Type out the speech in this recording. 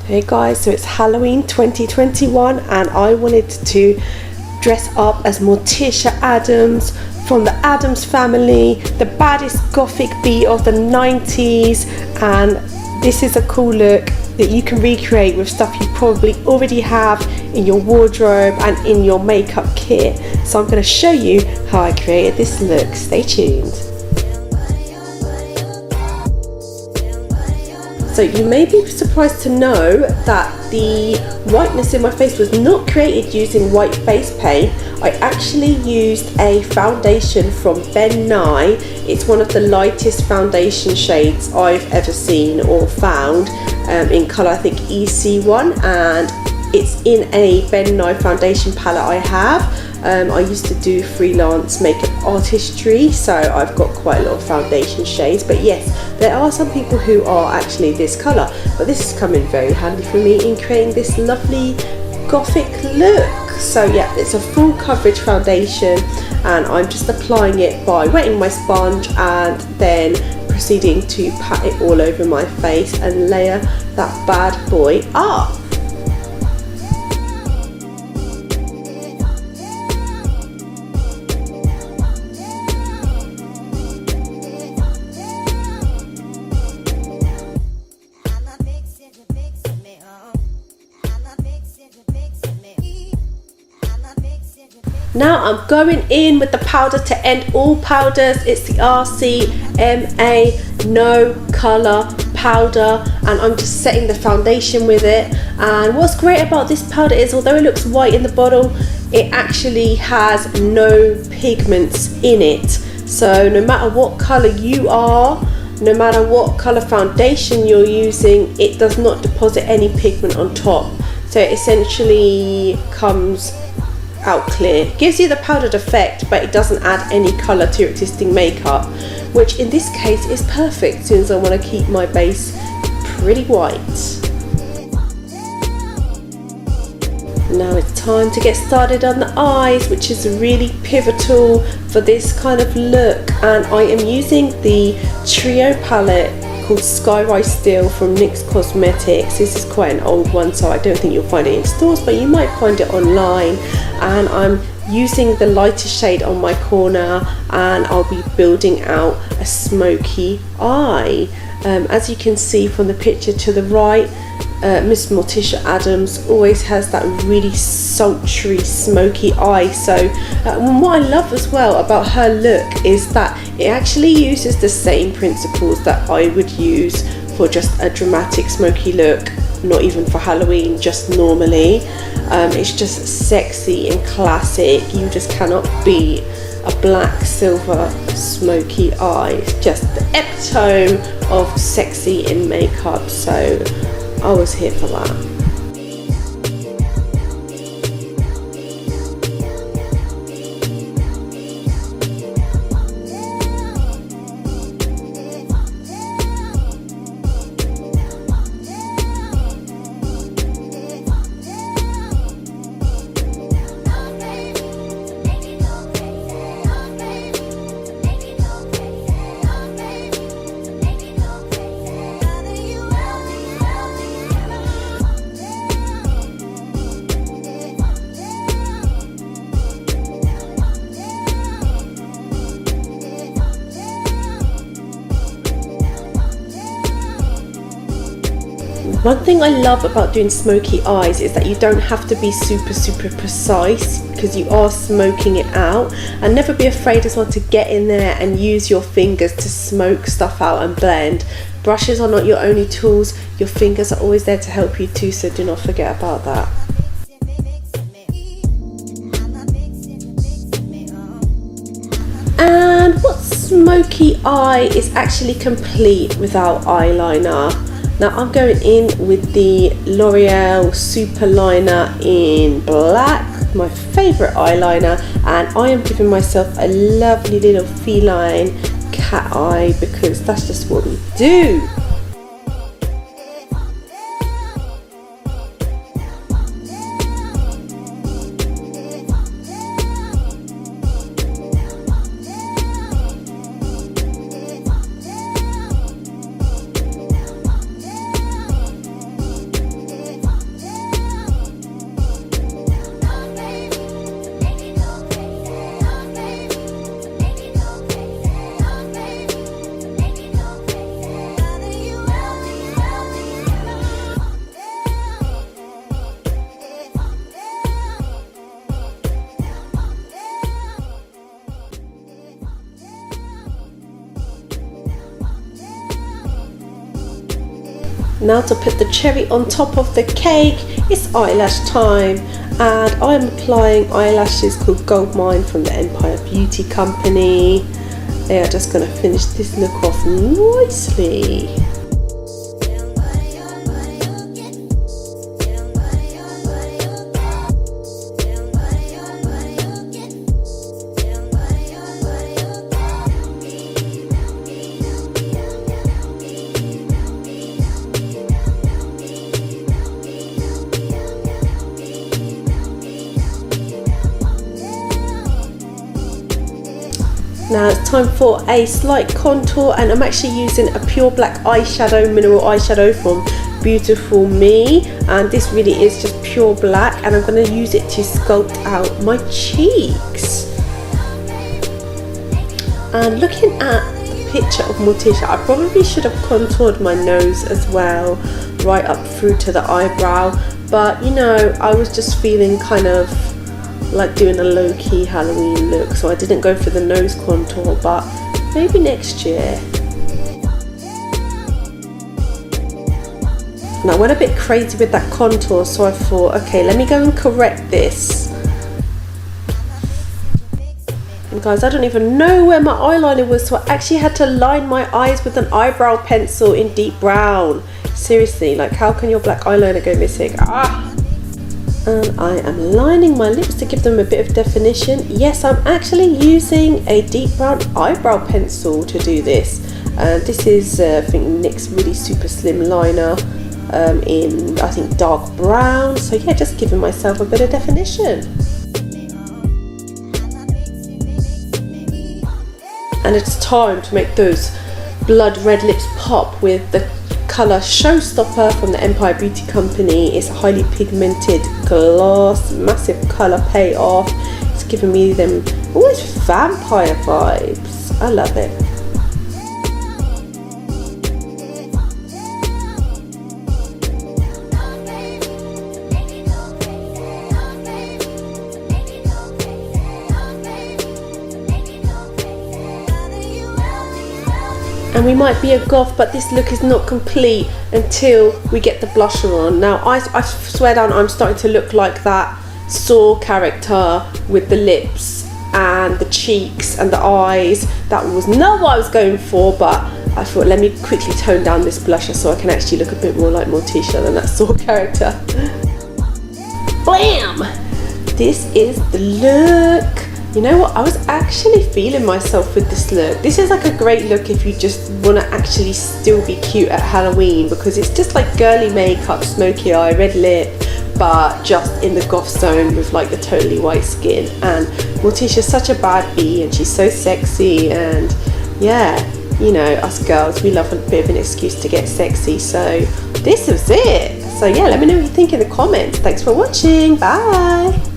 Hey guys, so it's Halloween 2021 and I wanted to dress up as Morticia Addams from the Addams family, the baddest gothic beat of the 90s, and this is a cool look that you can recreate with stuff you probably already have in your wardrobe and in your makeup kit. So I'm going to show you how I created this look. Stay tuned. So you may be surprised to know that the whiteness in my face was not created using white face paint. I actually used a foundation from Ben Nye. It's one of the lightest foundation shades I've ever seen or found, in colour I think EC1, and it's in a Ben Nye foundation palette I have. I used to do freelance makeup artistry, so I've got quite a lot of foundation shades, but yes, there are some people who are actually this colour, but this has come in very handy for me in creating this lovely gothic look. So yeah, it's a full coverage foundation and I'm just applying it by wetting my sponge and then proceeding to pat it all over my face and layer that bad boy up. Now I'm going in with the powder to end all powders. It's the RCMA No Colour powder, and I'm just setting the foundation with it. And what's great about this powder is, although it looks white in the bottle, it actually has no pigments in it. So no matter what colour you are, no matter what colour foundation you're using, it does not deposit any pigment on top. So it essentially comes out clear. Gives you the powdered effect, but it doesn't add any colour to your existing makeup, which in this case is perfect since I want to keep my base pretty white. Now it's time to get started on the eyes, which is really pivotal for this kind of look, and I am using the Trio palette called Skyrise Steel from NYX Cosmetics. This is quite an old one, so I don't think you'll find it in stores, but you might find it online. And I'm using the lighter shade on my corner, and I'll be building out a smoky eye. As you can see from the picture to the right, Miss Morticia Addams always has that really sultry smoky eye. So what I love as well about her look is that it actually uses the same principles that I would use for just a dramatic smoky look, not even for Halloween, just normally. It's just sexy and classic. You just cannot beat a black silver smoky eye. It's just the epitome of sexy in makeup, so I was here for that. One thing I love about doing smoky eyes is that you don't have to be super precise, because you are smoking it out. And never be afraid as well to get in there and use your fingers to smoke stuff out and blend. Brushes are not your only tools, your fingers are always there to help you too, so do not forget about that. And what smoky eye is actually complete without eyeliner? Now I'm going in with the L'Oreal Super Liner in black, my favourite eyeliner, and I am giving myself a lovely little feline cat eye because that's just what we do. Now to put the cherry on top of the cake, it's eyelash time, and I'm applying eyelashes called Gold Mine from the Empire Beauty Company. They are just going to finish this look off nicely. Now it's time for a slight contour, and I'm actually using a pure black eyeshadow, mineral eyeshadow from Beautiful Me, and this really is just pure black, and I'm going to use it to sculpt out my cheeks. And looking at the picture of Morticia, I probably should have contoured my nose as well, right up through to the eyebrow, but you know, I was just feeling kind of like doing a low-key Halloween look, so I didn't go for the nose contour, but maybe next year. And I went a bit crazy with that contour, so I thought, okay, let me go and correct this. And guys, I don't even know where my eyeliner was, so I actually had to line my eyes with an eyebrow pencil in deep brown. Seriously, like how can your black eyeliner go missing? And I am lining my lips to give them a bit of definition. Yes, I'm actually using a deep brown eyebrow pencil to do this. And this is, I think, NYX's really super slim liner in, I think, dark brown. So yeah, just giving myself a bit of definition. And it's time to make those blood red lips pop with the colour Showstopper from the Empire Beauty Company. It's a highly pigmented gloss, massive colour payoff. It's giving me them almost vampire vibes. I love it. And we might be a goth, but this look is not complete until we get the blusher on. Now I swear down, I'm starting to look like that Saw character with the lips and the cheeks and the eyes. That was not what I was going for, but I thought let me quickly tone down this blusher so I can actually look a bit more like Morticia than that Saw character. Blam! This is the look. You know what, I was actually feeling myself with this look. This is like a great look if you just want to actually still be cute at Halloween, because it's just like girly makeup, smoky eye, red lip, but just in the goth zone with like the totally white skin. And Morticia's such a bad bee and she's so sexy, and yeah, you know, us girls, we love a bit of an excuse to get sexy, so this is it. So yeah, let me know what you think in the comments. Thanks for watching, bye!